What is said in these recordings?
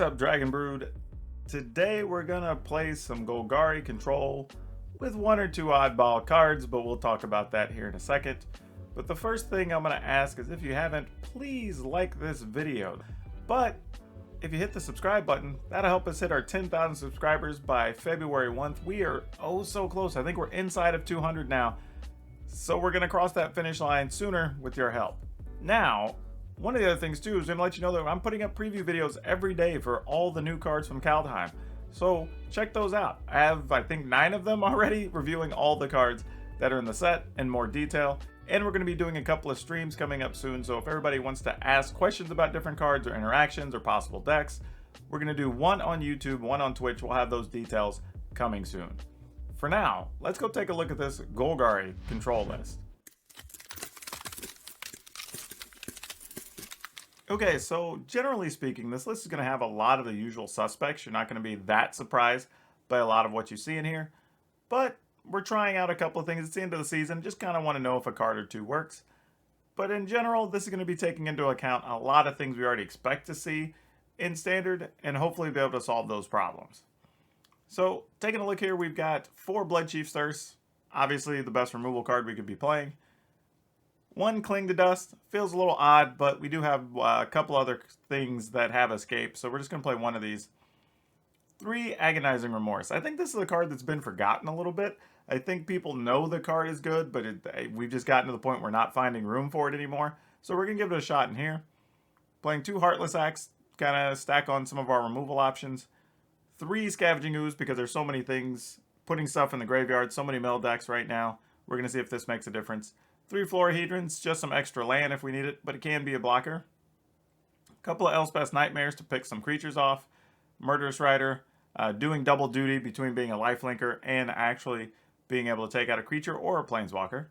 What's up, Dragon Brood? Today we're gonna play some Golgari Control with one or two oddball cards, but we'll talk about that here in a second. But the first thing I'm gonna ask is, if you haven't, please like this video. But if you hit the subscribe button, that'll help us hit our 10,000 subscribers by February 1st. We are oh so close. I think we're inside of 200 now. So we're gonna cross that finish line sooner with your help. Now, one of the other things too is I'm gonna let you know that I'm putting up preview videos every day for all the new cards from Kaldheim. So check those out. I have, I think, 9 of them already, reviewing all the cards that are in the set in more detail. And we're going to be doing a couple of streams coming up soon. So if everybody wants to ask questions about different cards or interactions or possible decks, we're going to do one on YouTube, one on Twitch. We'll have those details coming soon. For now, let's go take a look at this Golgari Control list. Okay, so generally speaking, this list is going to have a lot of the usual suspects. You're not going to be that surprised by a lot of what you see in here. But we're trying out a couple of things. It's the end of the season. Just kind of want to know if a card or two works. But in general, this is going to be taking into account a lot of things we already expect to see in Standard, and hopefully be able to solve those problems. So, taking a look here, we've got 4 Bloodchief's Thirst. Obviously, the best removal card we could be playing. 1 Cling to Dust. Feels a little odd, but we do have a couple other things that have escape, so we're just going to play one of these. 3 Agonizing Remorse. I think this is a card that's been forgotten a little bit. I think people know the card is good, but we've just gotten to the point we're not finding room for it anymore. So we're going to give it a shot in here. Playing 2 Heartless Acts, kind of stack on some of our removal options. 3 Scavenging Ooze, because there's so many things, putting stuff in the graveyard, so many mill decks right now. We're going to see if this makes a difference. 3 Florahedrons, just some extra land if we need it, but it can be a blocker. A couple of Elspeth's Nightmares to pick some creatures off. Murderous Rider, doing double duty between being a lifelinker and actually being able to take out a creature or a planeswalker.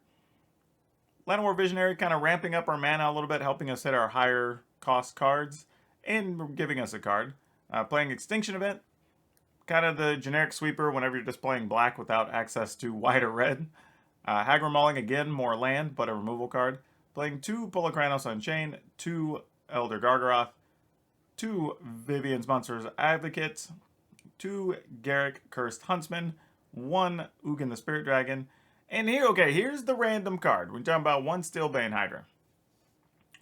Llanowar Visionary, kind of ramping up our mana a little bit, helping us hit our higher cost cards, and giving us a card. Playing Extinction Event, kind of the generic sweeper whenever you're just playing black without access to white or red. Hagra Mauling, again, more land, but a removal card. Playing 2 Polakranos Unchained, 2 Elder Gargaroth, 2 Vivian's Monsters Advocate, 2 Garruk Cursed Huntsman, 1 Ugin the Spirit Dragon, and here, okay, here's the random card. We're talking about 1 Steelbane Hydra.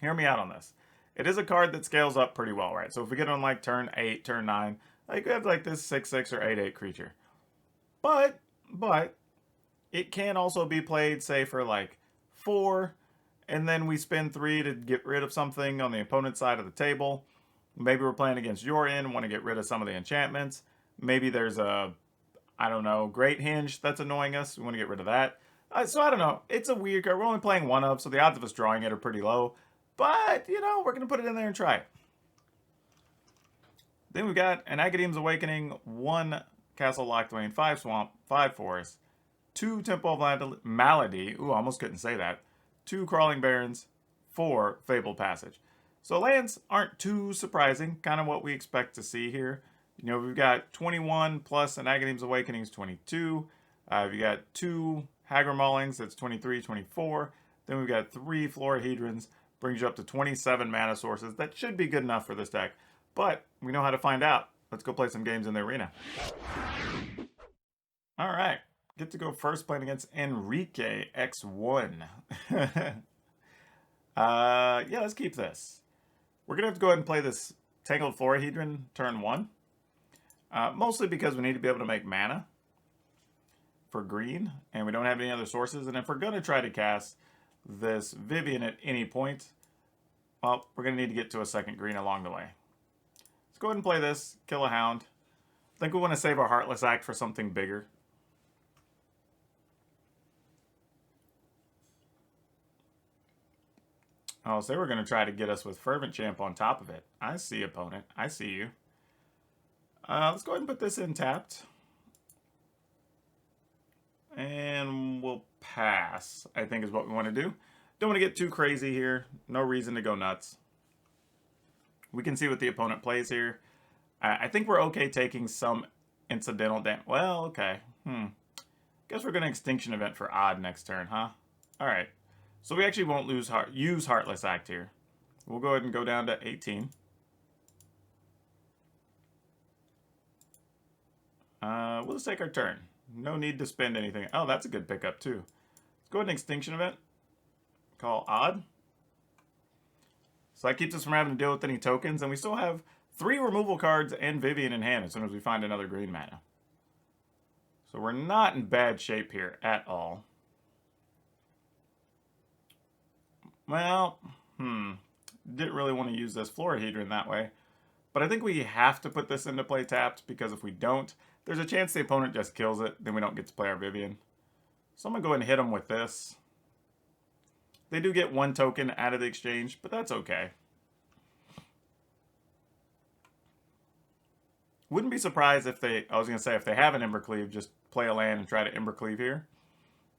Hear me out on this. It is a card that scales up pretty well, right? So if we get on like turn 8, turn 9, like we have like this 6/6 or 8/8 creature. But it can also be played, say, for like 4, and then we spend 3 to get rid of something on the opponent's side of the table. Maybe we're playing against your end, want to get rid of some of the enchantments. Maybe there's a, I don't know, Great Hinge that's annoying us. We want to get rid of that. So I don't know. It's a weird card. We're only playing 1 of, so the odds of us drawing it are pretty low. But, you know, we're going to put it in there and try it. Then we've got an Academ's Awakening, 1 Castle Locthwain, 5 Swamp, 5 Forest, 2 Temple of Malady. Ooh, I almost couldn't say that. 2 Crawling Barrens, 4 Fabled Passage. So lands aren't too surprising. Kind of what we expect to see here. You know, we've got 21 plus an Academ's Awakening is 22. We've got 2 Hagra Maulings, that's 23, 24. Then we've got 3 Florahedrons, brings you up to 27 mana sources. That should be good enough for this deck. But we know how to find out. Let's go play some games in the arena. All right. Get to go first playing against Enrique X1. Yeah, let's keep this. We're going to have to go ahead and play this Tangled Florahedron turn 1. Mostly because we need to be able to make mana for green, and we don't have any other sources. And if we're going to try to cast this Vivian at any point, well, we're going to need to get to a second green along the way. Let's go ahead and play this, kill a Hound. I think we want to save our Heartless Act for something bigger. Oh, so they were going to try to get us with Fervent Champ on top of it. I see, opponent. I see you. Let's go ahead and put this in tapped. And we'll pass, I think is what we want to do. Don't want to get too crazy here. No reason to go nuts. We can see what the opponent plays here. I think we're okay taking some incidental damage. Well, okay. Guess we're going to Extinction Event for odd next turn, huh? Alright. So we actually won't use Heartless Act here. We'll go ahead and go down to 18. We'll just take our turn. No need to spend anything. Oh, that's a good pickup too. Let's go ahead and Extinction Event. Call Odd. So that keeps us from having to deal with any tokens, and we still have 3 removal cards and Vivian in hand as soon as we find another green mana. So we're not in bad shape here at all. Well, didn't really want to use this Florahedron that way. But I think we have to put this into play tapped, because if we don't, there's a chance the opponent just kills it, then we don't get to play our Vivian. So I'm going to go ahead and hit them with this. They do get 1 token out of the exchange, but that's okay. Wouldn't be surprised if they, I was going to say, if they have an Embercleave, just play a land and try to Embercleave here.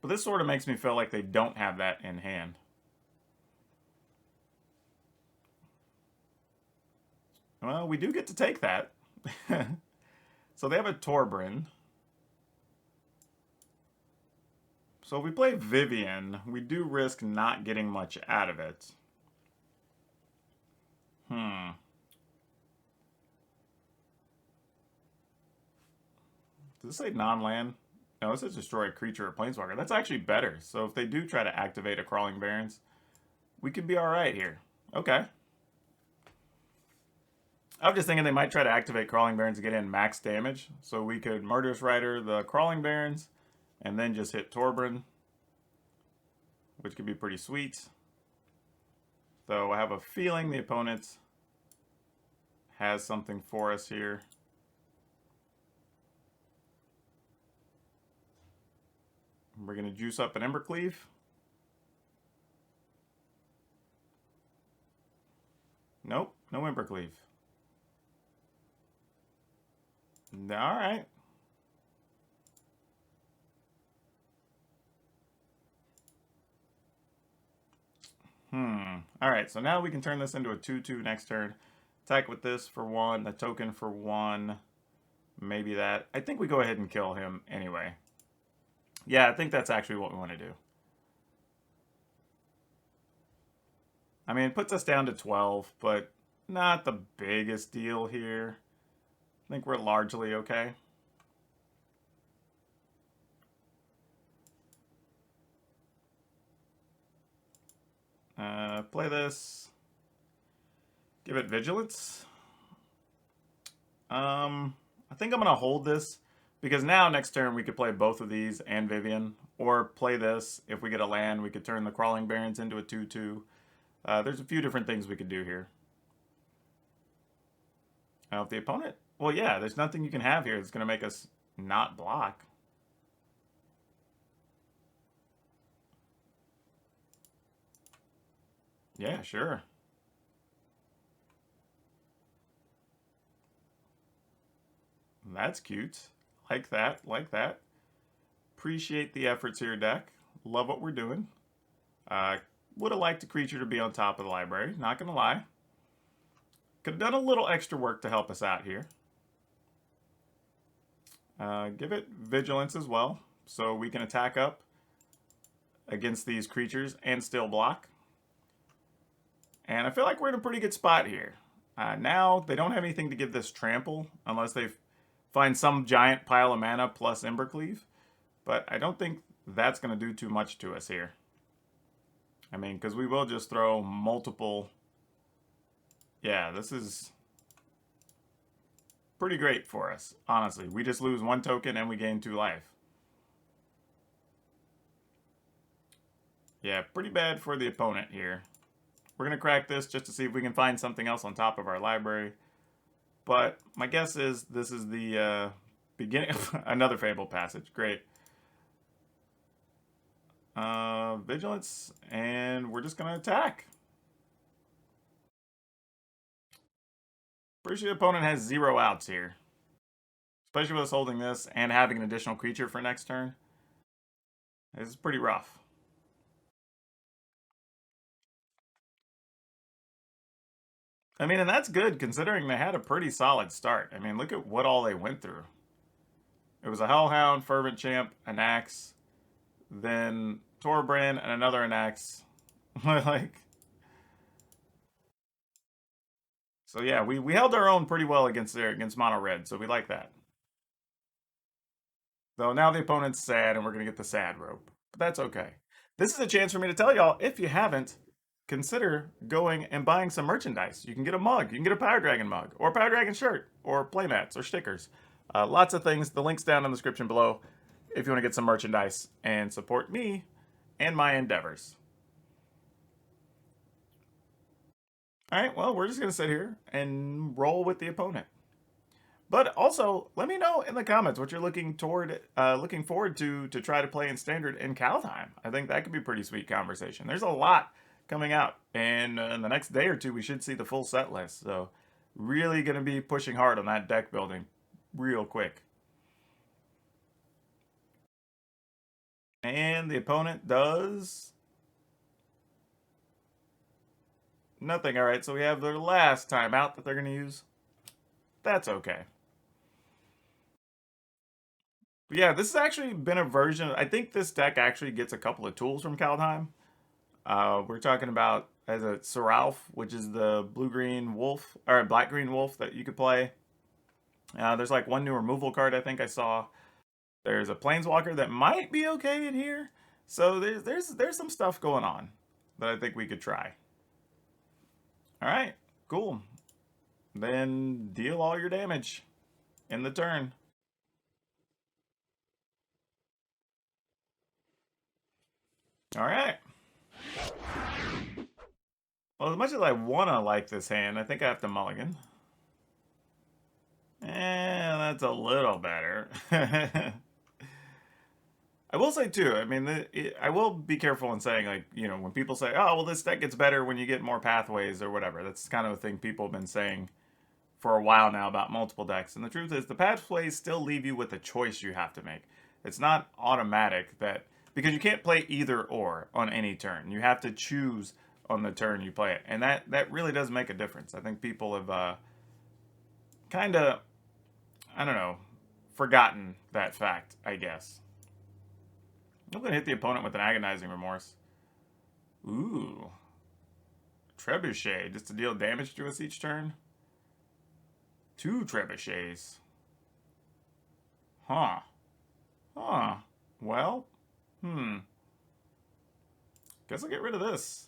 But this sort of makes me feel like they don't have that in hand. Well, we do get to take that. So they have a Torbran. So if we play Vivian, we do risk not getting much out of it. Does this say non-land? No, it says destroy a creature or planeswalker. That's actually better. So if they do try to activate a Crawling Barrens, we could be alright here. Okay. I'm just thinking they might try to activate Crawling Barrens to get in max damage. So we could Murderous Rider the Crawling Barrens and then just hit Torbran, which could be pretty sweet. Though I have a feeling the opponent has something for us here. We're going to juice up an Embercleave. Nope, no Embercleave. Alright. Alright, so now we can turn this into a 2/2 next turn. Attack with this for 1, the token for 1. Maybe that. I think we go ahead and kill him anyway. Yeah, I think that's actually what we want to do. I mean, it puts us down to 12, but not the biggest deal here. I think we're largely okay. Play this. Give it Vigilance. I think I'm going to hold this, because now next turn we could play both of these and Vivian. Or play this. If we get a land, we could turn the Crawling Barrens into a 2/2. There's a few different things we could do here. Now, if the opponent... Well, yeah, there's nothing you can have here that's going to make us not block. Yeah, sure. That's cute. Like that, like that. Appreciate the efforts here, deck. Love what we're doing. Would have liked a creature to be on top of the library, not going to lie. Could have done a little extra work to help us out here. Give it Vigilance as well, so we can attack up against these creatures and still block. And I feel like we're in a pretty good spot here. Now, they don't have anything to give this Trample, unless they find some giant pile of mana plus Embercleave. But I don't think that's going to do too much to us here. I mean, because we will just throw multiple... Yeah, this is pretty great for us, honestly. We just lose 1 token and we gain 2 life. Yeah, pretty bad for the opponent here. We're going to crack this just to see if we can find something else on top of our library. But my guess is this is the beginning of another Fable Passage. Great. Vigilance, and we're just going to attack. Pretty sure the opponent has 0 outs here. Especially with us holding this and having an additional creature for next turn. This is pretty rough. I mean, and that's good considering they had a pretty solid start. I mean, look at what all they went through. It was a Hellhound, Fervent Champ, an Axe, then Torbran, and another Anax. Like, so yeah, we held our own pretty well against mono red, so we like that. So now the opponent's sad and we're going to get the sad rope. But that's okay. This is a chance for me to tell y'all, if you haven't, consider going and buying some merchandise. You can get a mug. You can get a PowrDragn mug, or a PowrDragn shirt, or playmats, or stickers. Lots of things. The link's down in the description below if you want to get some merchandise and support me and my endeavors. All right, well, we're just going to sit here and roll with the opponent. But also, let me know in the comments what you're looking forward to try to play in Standard in Kaldheim. I think that could be a pretty sweet conversation. There's a lot coming out, and in the next day or two, we should see the full set list. So, really going to be pushing hard on that deck building real quick. And the opponent does nothing. All right, so we have their last timeout that they're going to use. That's okay. But yeah, this has actually been a version. I think this deck actually gets a couple of tools from Kaldheim. We're talking about as a Seralf, which is the blue-green wolf, or black-green wolf that you could play. There's like one new removal card I think I saw. There's a Planeswalker that might be okay in here. So there's some stuff going on that I think we could try. All right, cool. Then deal all your damage in the turn. All right. Well, as much as I want to like this hand, I think I have to mulligan. And that's a little better. I will say, too, I mean, I will be careful in saying, like, you know, when people say, oh, well, this deck gets better when you get more pathways or whatever. That's kind of a thing people have been saying for a while now about multiple decks. And the truth is, the pathways still leave you with a choice you have to make. It's not automatic that, because you can't play either or on any turn. You have to choose on the turn you play it. And that really does make a difference. I think people have kind of, I don't know, forgotten that fact, I guess. I'm going to hit the opponent with an Agonizing Remorse. Ooh. Trebuchet, just to deal damage to us each turn. 2 Trebuchets. Huh. Huh. Well, guess I'll get rid of this.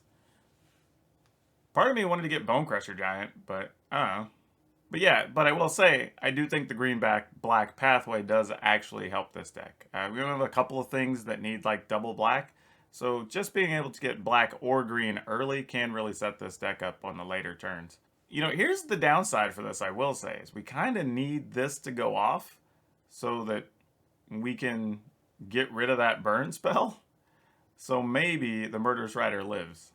Part of me wanted to get Bonecrusher Giant, but I don't know. But yeah, but I will say, I do think the green-black pathway does actually help this deck. We have a couple of things that need like double black. So just being able to get black or green early can really set this deck up on the later turns. You know, here's the downside for this, I will say, is we kind of need this to go off so that we can get rid of that burn spell. So maybe the Murderous Rider lives.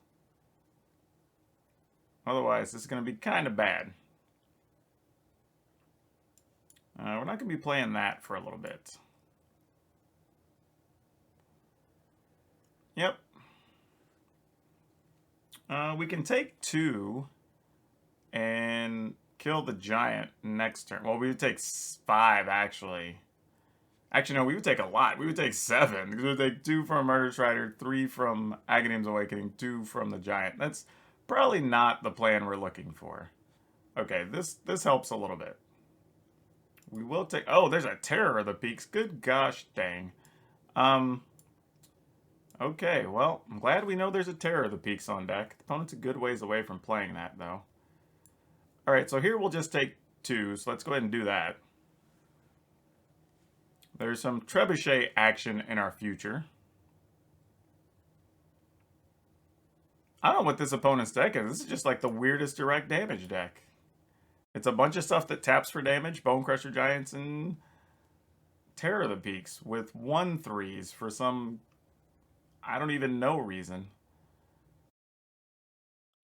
Otherwise, this is going to be kind of bad. We're not going to be playing that for a little bit. Yep. We can take 2 and kill the giant next turn. Well, we would take 5, actually. Actually, no, we would take a lot. We would take 7. Because we would take 2 from Murderous Rider, 3 from Aghanim's Awakening, 2 from the giant. That's probably not the plan we're looking for. Okay, this helps a little bit. We will take... Oh, there's a Terror of the Peaks. Good gosh dang. Okay, well, I'm glad we know there's a Terror of the Peaks on deck. The opponent's a good ways away from playing that, though. Alright, so here we'll just take 2, so let's go ahead and do that. There's some Trebuchet action in our future. I don't know what this opponent's deck is. This is just like the weirdest direct damage deck. It's a bunch of stuff that taps for damage, Bonecrusher Giants, and Terror of the Peaks with 1/3s for some, I don't even know reason.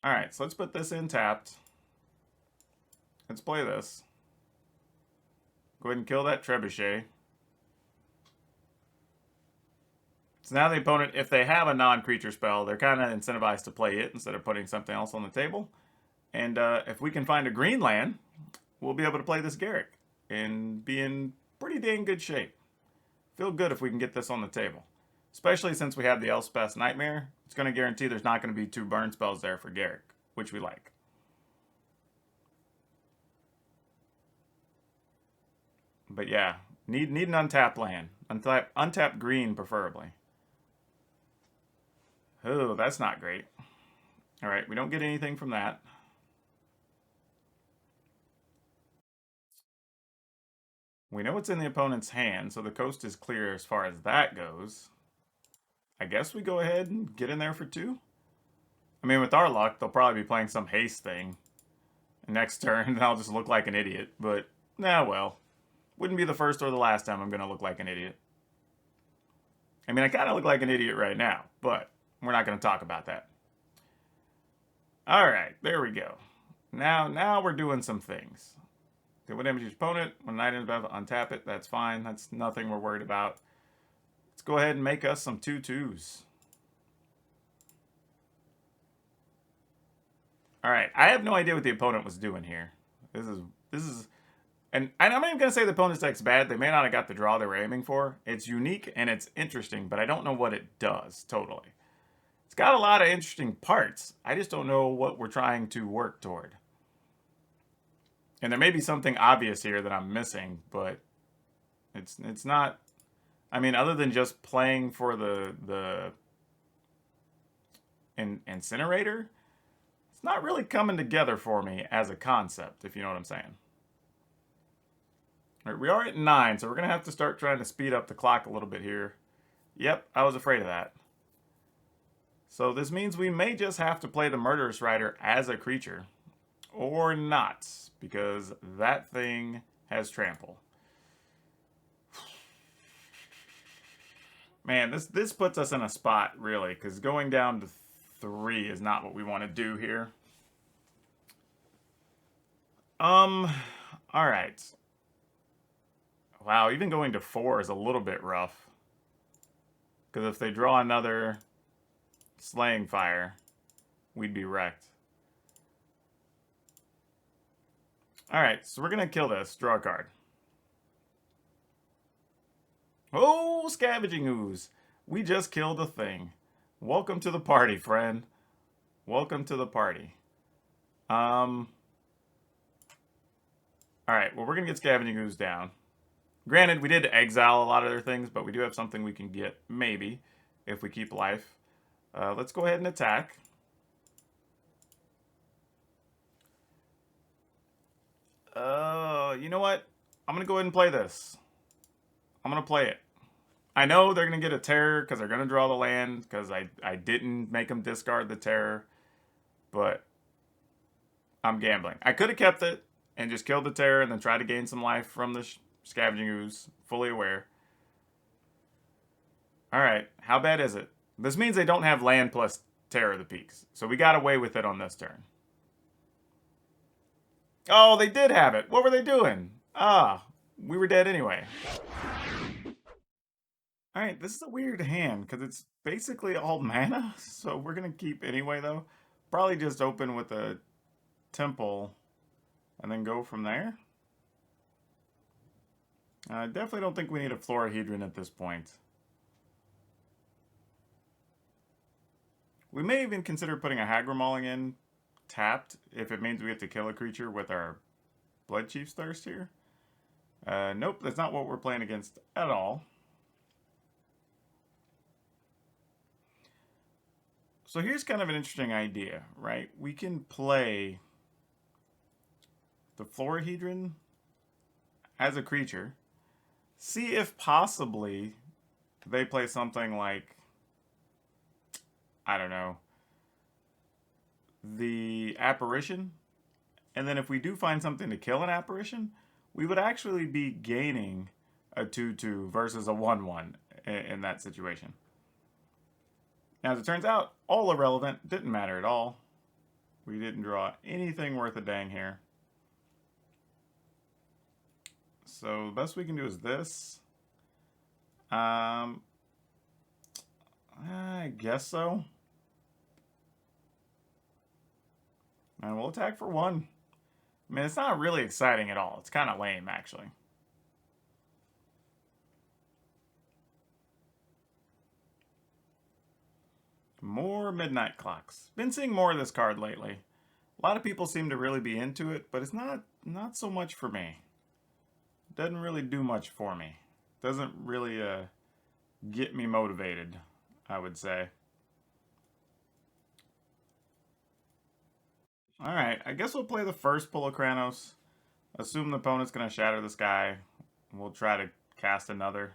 Alright, so let's put this in tapped. Let's play this. Go ahead and kill that Trebuchet. So now the opponent, if they have a non-creature spell, they're kind of incentivized to play it instead of putting something else on the table. And if we can find a green land, we'll be able to play this Garruk and be in pretty dang good shape. Feel good if we can get this on the table. Especially since we have the Elspeth's Nightmare. It's going to guarantee there's not going to be 2 burn spells there for Garruk, which we like. But yeah, need an untapped land. Untap green, preferably. Oh, that's not great. All right, we don't get anything from that. We know it's in the opponent's hand, so the coast is clear as far as that goes. I guess we go ahead and get in there for 2. I mean, with our luck, they'll probably be playing some haste thing. Next turn, I'll just look like an idiot. But, nah, well. Wouldn't be the first or the last time I'm going to look like an idiot. I mean, I kind of look like an idiot right now, but we're not going to talk about that. All right, there we go. Now we're doing some things. Okay, what damage each opponent? When an item is about to untap it, that's fine. That's nothing we're worried about. Let's go ahead and make us some 2/2s. All right, I have no idea what the opponent was doing here. This is, and I'm not even gonna say the opponent's deck's bad. They may not have got the draw they were aiming for. It's unique and it's interesting, but I don't know what it does totally. It's got a lot of interesting parts. I just don't know what we're trying to work toward. And there may be something obvious here that I'm missing, but it's not. I mean, other than just playing for the incinerator, it's not really coming together for me as a concept, if you know what I'm saying. All right, we are at 9, so we're gonna have to start trying to speed up the clock a little bit here. Yep, I was afraid of that. So this means we may just have to play the Murderous Rider as a creature. Or not, because that thing has trample. Man, this puts us in a spot, really, because going down to 3 is not what we want to do here. Alright. Wow, even going to 4 is a little bit rough. Because if they draw another Slaying Fire, we'd be wrecked. Alright, so we're going to kill this. Draw a card. Oh, Scavenging Ooze. We just killed a thing. Welcome to the party, friend. Welcome to the party. Alright, well, we're going to get Scavenging Ooze down. Granted, we did exile a lot of their things, but we do have something we can get, maybe, if we keep life. Let's go ahead and attack. You know what? I'm going to go ahead and play this. I'm going to play it. I know they're going to get a terror because they're going to draw the land because I didn't make them discard the terror. But I'm gambling. I could have kept it and just killed the terror and then tried to gain some life from the Scavenging Ooze. Fully aware. Alright, how bad is it? This means they don't have land plus Terror of the Peaks. So we got away with it on this turn. Oh, they did have it. What were they doing? Ah, we were dead anyway. Alright, this is a weird hand, because it's basically all mana, so we're going to keep anyway, though. Probably just open with a Temple, and then go from there. I definitely don't think we need a Florahedron at this point. We may even consider putting a Hagramauling in tapped, if it means we have to kill a creature with our Blood Chief's Thirst here. Nope, that's not what we're playing against at all. So here's kind of an interesting idea, right? We can play the Florahedron as a creature. See if possibly they play something like, I don't know, the Apparition. And then if we do find something to kill an Apparition, we would actually be gaining a 2/2 versus a 1/1 in that situation. Now, as it turns out, all irrelevant, didn't matter at all. We didn't draw anything worth a dang here. So the best we can do is this. I guess so. And we'll attack for 1. I mean, it's not really exciting at all. It's kind of lame, actually. More Midnight Clocks. Been seeing more of this card lately. A lot of people seem to really be into it, but it's not so much for me. Doesn't really do much for me. Doesn't really get me motivated, I would say. Alright, I guess we'll play the first pull of Kranos. Assume the opponent's going to shatter the sky. We'll try to cast another.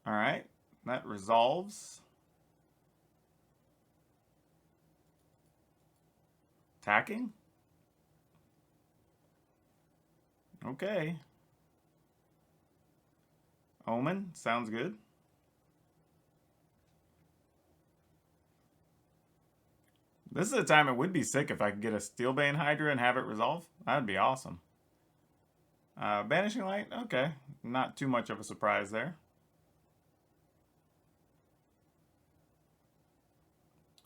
Alright, that resolves. Attacking? Okay. Omen, sounds good. This is a time it would be sick if I could get a Steelbane Hydra and have it resolve. That'd be awesome. Banishing Light, okay. Not too much of a surprise there.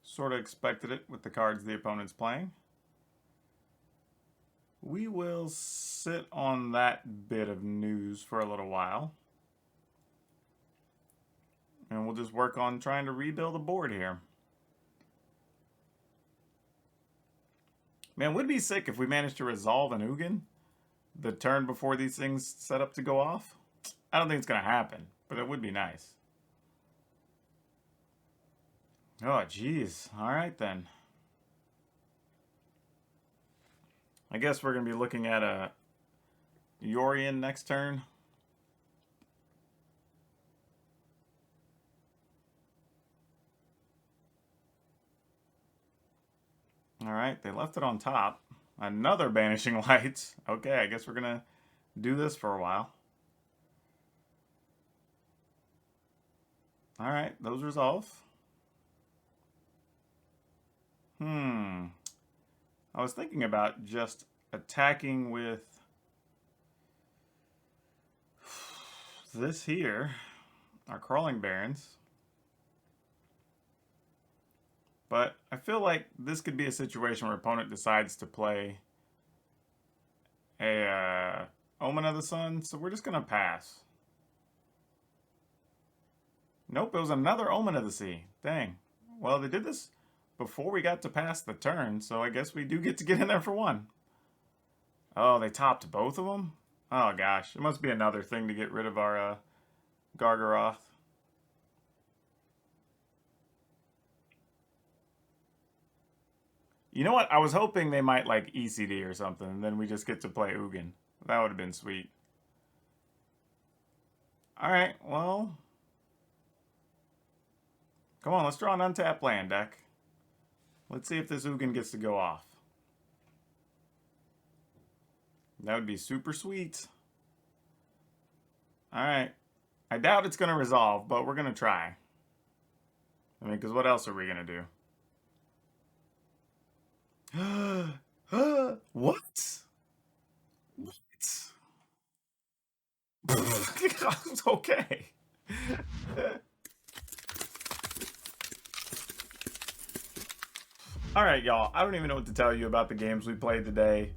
Sort of expected it with the cards the opponent's playing. We will sit on that bit of news for a little while. And we'll just work on trying to rebuild a board here. Man, would be sick if we managed to resolve an Ugin the turn before these things set up to go off. I don't think it's going to happen, but it would be nice. Oh, geez. All right, then. I guess we're going to be looking at a Yorion next turn. All right, they left it on top. Another Banishing Lights. Okay, I guess we're going to do this for a while. All right, those resolve. I was thinking about just attacking with this here, our Crawling Barrens. But I feel like this could be a situation where opponent decides to play a Omen of the Sun, so we're just going to pass. Nope, it was another Omen of the Sea. Dang. Well, they did this before we got to pass the turn, so I guess we do get to get in there for one. Oh, they topped both of them? Oh, gosh. It must be another thing to get rid of our Gargaroth. You know what? I was hoping they might, like, ECD or something, and then we just get to play Ugin. That would have been sweet. Alright, well... Come on, let's draw an untapped land deck. Let's see if this Ugin gets to go off. That would be super sweet. Alright. I doubt it's going to resolve, but we're going to try. I mean, because what else are we going to do? What? What? Okay. Alright, y'all. I don't even know what to tell you about the games we played today.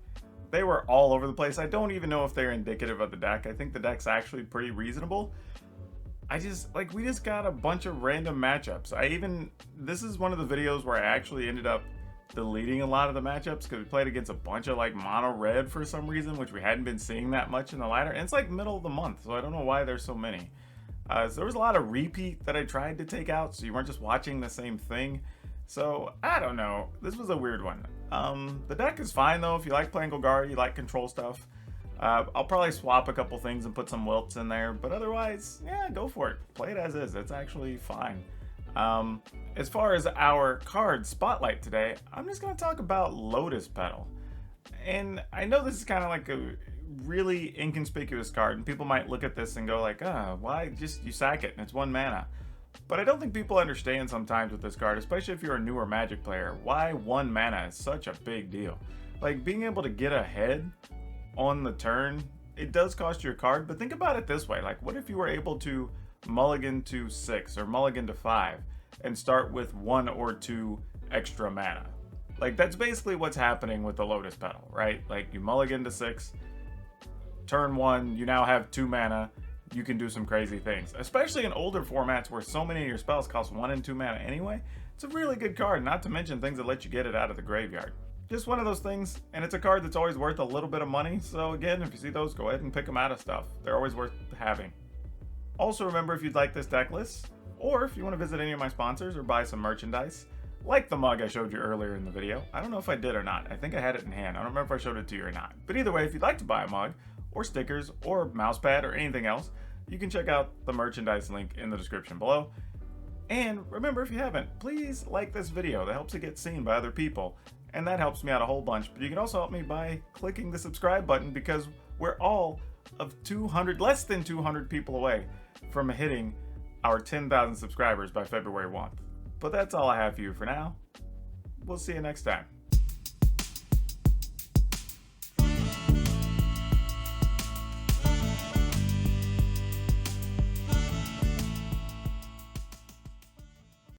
They were all over the place. I don't even know if they're indicative of the deck. I think the deck's actually pretty reasonable. We just got a bunch of random matchups. This is one of the videos where I actually ended up deleting a lot of the matchups because we played against a bunch of like mono red for some reason, which we hadn't been seeing that much in the ladder. And it's like middle of the month, so I don't know why there's so many. So there was a lot of repeat that I tried to take out, so you weren't just watching the same thing. So, I don't know. This was a weird one. The deck is fine, though. If you like playing Golgari, you like control stuff. I'll probably swap a couple things and put some wilts in there. But otherwise, yeah, go for it. Play it as is. It's actually fine. As far as our card spotlight today, I'm just going to talk about Lotus Petal. And I know this is kind of like a really inconspicuous card. And people might look at this and go like, why just you sack it and it's 1 mana. But I don't think people understand sometimes with this card, especially if you're a newer Magic player, why 1 mana is such a big deal. Like, being able to get ahead on the turn, it does cost you a card, but think about it this way. Like, what if you were able to mulligan to 6 or mulligan to 5 and start with 1 or 2 extra mana? Like, that's basically what's happening with the Lotus Petal, right? Like, you mulligan to 6, turn 1, you now have 2 mana, you can do some crazy things, especially in older formats where so many of your spells cost 1 and 2 mana anyway. It's It's a really good card, not to mention things that let you get it out of the graveyard. Just one of those things, and it's a card that's always worth a little bit of money, so again, if you see those, go ahead and pick them out of stuff. They're always worth having. Also remember, if you'd like this deck list, or if you want to visit any of my sponsors or buy some merchandise, like the mug I showed you earlier in the video. I don't know if I did or not. I think I had it in hand. I don't remember if I showed it to you or not. But either way, if you'd like to buy a mug, or stickers, or mousepad, or anything else, you can check out the merchandise link in the description below. And remember, if you haven't, please like this video. That helps it get seen by other people, and that helps me out a whole bunch. But you can also help me by clicking the subscribe button, because we're all of less than 200 people away from hitting our 10,000 subscribers by February 1. But that's all I have for you for now. We'll see you next time.